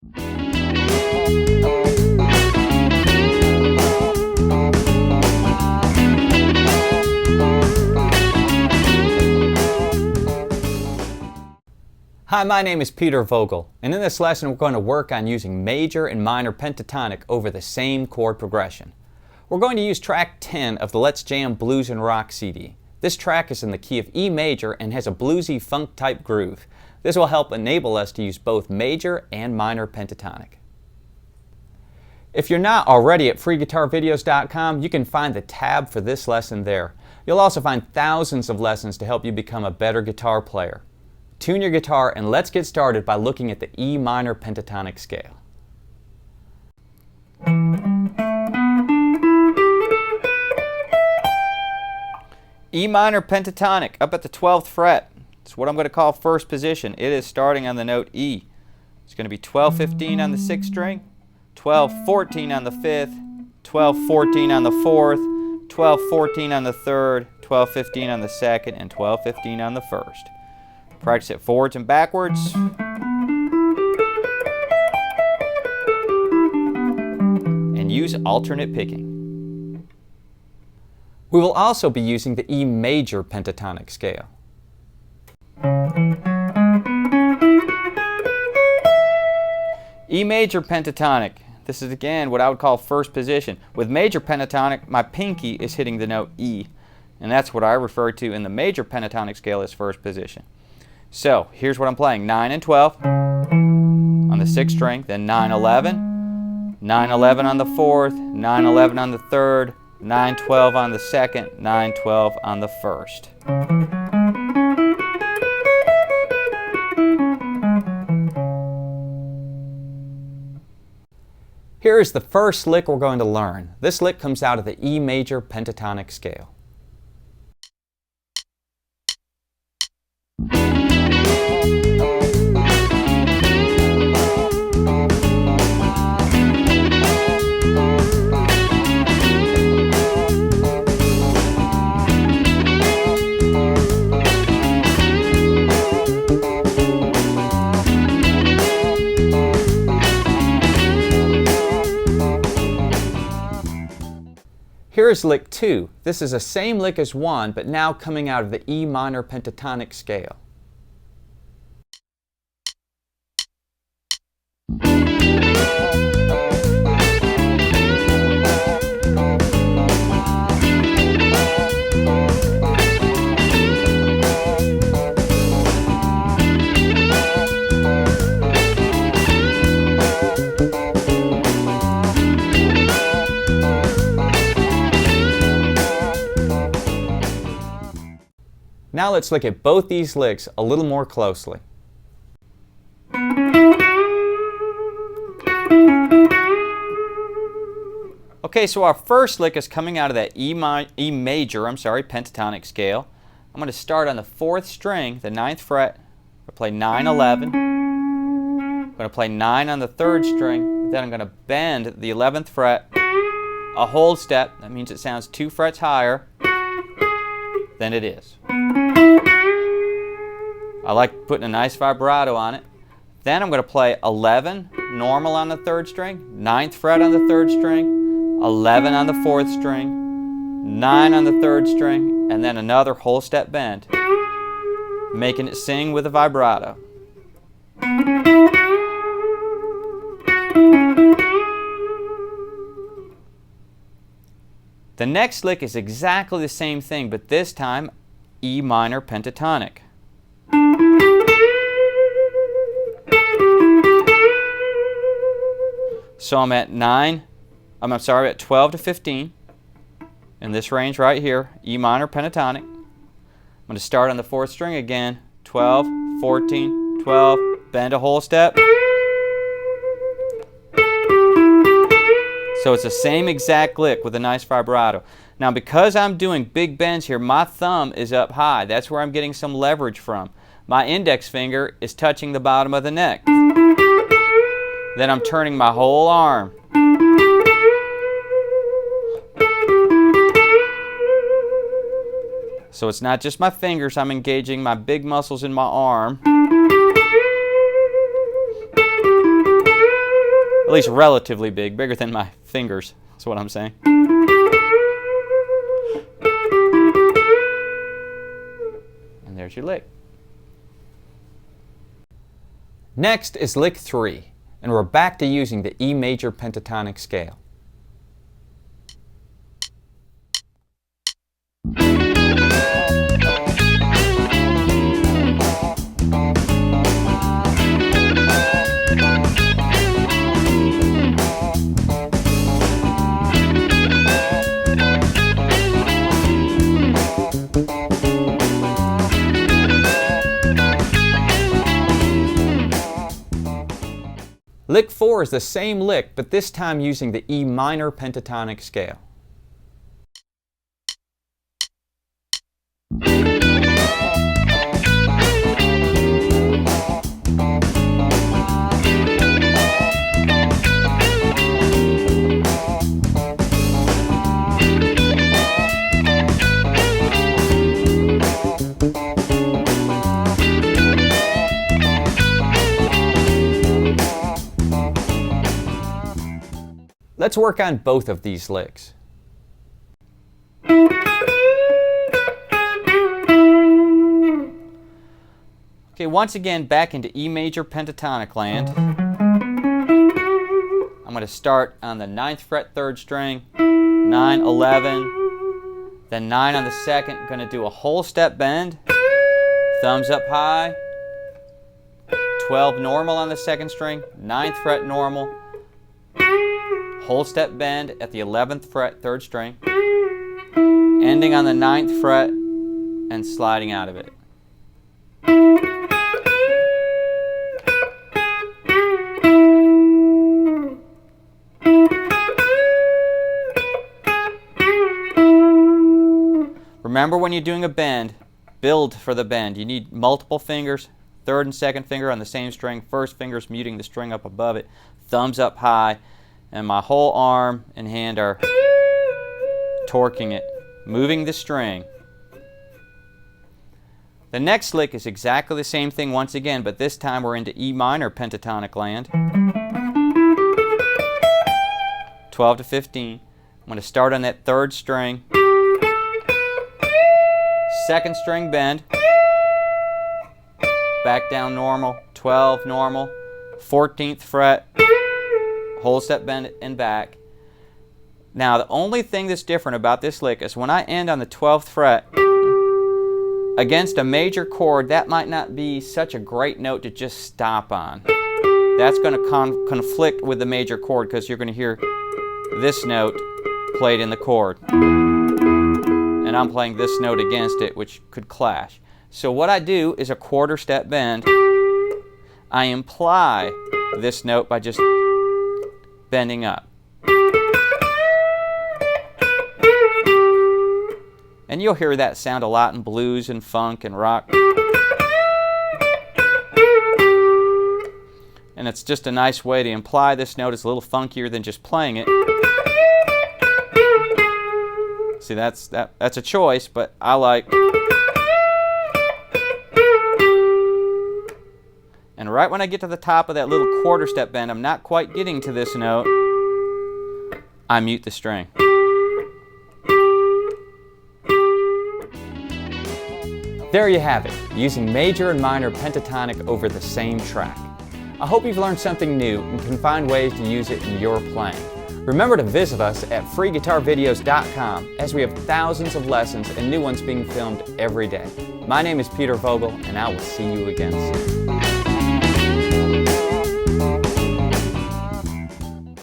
Hi, my name is Peter Vogel, and in this lesson we're going to work on using major and minor pentatonic over the same chord progression. We're going to use track 10 of the Let's Jam Blues and Rock CD. This track is in the key of E major and has a bluesy funk type groove. This will help enable us to use both major and minor pentatonic. If you're not already at freeguitarvideos.com, you can find the tab for this lesson there. You'll also find thousands of lessons to help you become a better guitar player. Tune your guitar and let's get started by looking at the E minor pentatonic scale. E minor pentatonic up at the 12th fret. It's what I'm going to call first position. It is starting on the note E. It's going to be 12-15 on the 6th string, 12-14 on the 5th, 12-14 on the 4th, 12-14 on the 3rd, 12-15 on the 2nd, and 12-15 on the 1st. Practice it forwards and backwards. And use alternate picking. We will also be using the E major pentatonic scale. E major pentatonic. This is again what I would call first position. With major pentatonic, my pinky is hitting the note E, and that's what I refer to in the major pentatonic scale as first position. So here's what I'm playing: 9 and 12 on the 6th string, then 9-11, 9-11 on the 4th, 9-11 on the 3rd, 9-12 on the 2nd, 9-12 on the 1st. Here is the first lick we're going to learn. This lick comes out of the E major pentatonic scale. Here is lick 2. This is the same lick as 1, but now coming out of the E minor pentatonic scale. Now let's look at both these licks a little more closely. Okay, so our first lick is coming out of that E major pentatonic scale. I'm going to start on the 4th string, the 9th fret. I'm going to play 9-11. I'm going to play 9 on the 3rd string. Then I'm going to bend the 11th fret, a whole step. That means it sounds 2 frets higher than it is. I like putting a nice vibrato on it. Then I'm going to play 11 normal on the 3rd string, 9th fret on the 3rd string, 11 on the 4th string, 9 on the 3rd string, and then another whole step bend, making it sing with a vibrato. The next lick is exactly the same thing, but this time E minor pentatonic. So I'm at 12 to 15 in this range right here, E minor pentatonic. I'm going to start on the 4th string again, 12, 14, 12, bend a whole step. So it's the same exact lick with a nice vibrato. Now because I'm doing big bends here, my thumb is up high. That's where I'm getting some leverage from. My index finger is touching the bottom of the neck. Then I'm turning my whole arm. So it's not just my fingers, I'm engaging my big muscles in my arm. At least relatively big, bigger than my fingers, is what I'm saying. And there's your lick. Next is lick 3, and we're back to using the E major pentatonic scale. Lick 4 is the same lick, but this time using the E minor pentatonic scale. Let's work on both of these licks. Okay, once again back into E major pentatonic land. I'm going to start on the 9th fret 3rd string, 9, 11, then 9 on the 2nd. Going to do a whole step bend, thumbs up high, 12 normal on the 2nd string, 9th fret normal, whole step bend at the 11th fret 3rd string, ending on the 9th fret and sliding out of it. Remember, when you're doing a bend, build for the bend. You need multiple fingers, 3rd and 2nd finger on the same string, 1st finger's muting the string up above it, thumbs up high, and my whole arm and hand are torquing it, moving the string. The next lick is exactly the same thing once again, but this time we're into E minor pentatonic land. 12 to 15. I'm going to start on that 3rd string, 2nd string bend, back down normal, 12 normal, 14th fret, whole step bend and back. Now the only thing that's different about this lick is when I end on the 12th fret against a major chord, that might not be such a great note to just stop on. That's going to conflict with the major chord because you're going to hear this note played in the chord. And I'm playing this note against it, which could clash. So what I do is a 1/4 step bend. I imply this note by just bending up. And you'll hear that sound a lot in blues and funk and rock. And it's just a nice way to imply this note is a little funkier than just playing it. See, that's a choice, but I like. And right when I get to the top of that little 1/4 step bend, I'm not quite getting to this note, I mute the string. There you have it, using major and minor pentatonic over the same track. I hope you've learned something new and can find ways to use it in your playing. Remember to visit us at freeguitarvideos.com, as we have thousands of lessons and new ones being filmed every day. My name is Peter Vogel, and I will see you again soon.